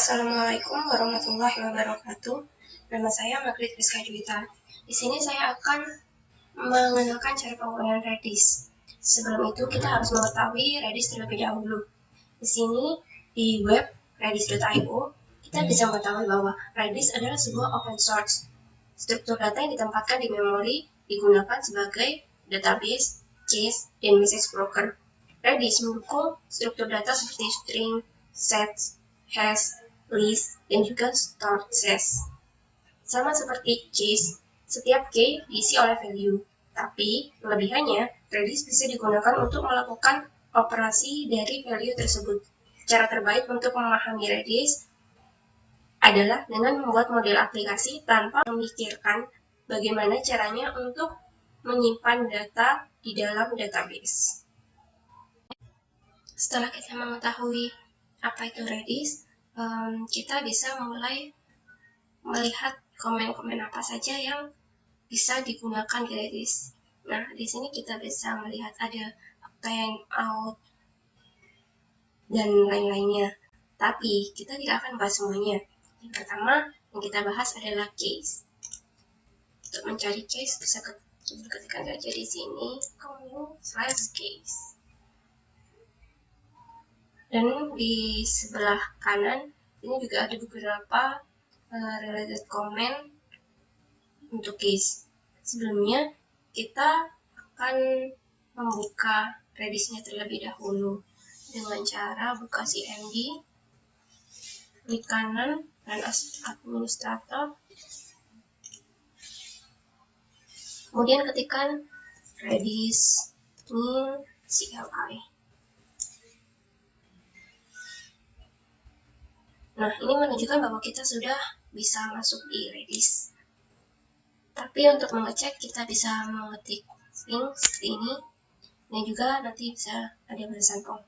Assalamualaikum warahmatullahi wabarakatuh. Nama saya Magrid Prisca Juwita. Di sini saya akan mengenalkan cara penggunaan Redis. Sebelum itu kita harus mengetahui Redis terlebih dahulu. Di sini di web radis.io kita bisa mengetahui bahwa Redis adalah sebuah open source. Struktur data yang ditempatkan di memori digunakan sebagai database, cache, dan message broker. Redis mendukung struktur data seperti string, sets, hash, list, dan juga stored set. Sama seperti cache, setiap key diisi oleh value. Tapi, kelebihannya, Redis bisa digunakan untuk melakukan operasi dari value tersebut. Cara terbaik untuk memahami Redis adalah dengan membuat model aplikasi tanpa memikirkan bagaimana caranya untuk menyimpan data di dalam database. Setelah kita mengetahui apa itu Redis, kita bisa mulai melihat komen-komen apa saja yang bisa digunakan di Redis. Nah, di sini kita bisa melihat ada timeout dan lain-lainnya. Tapi kita tidak akan bahas semuanya. Yang pertama yang kita bahas adalah case. Untuk mencari case bisa ketikkan saja di sini /case. Dan di sebelah kanan ini juga ada beberapa related comment untuk case. Sebelumnya kita akan membuka Redisnya terlebih dahulu dengan cara buka cmd, klik kanan dan administrator, kemudian ketikkan Redis new CLI. Nah, ini menunjukkan bahwa kita sudah bisa masuk di Redis. Tapi untuk mengecek, kita bisa mengetik string seperti ini, dan juga nanti bisa ada balasan pom.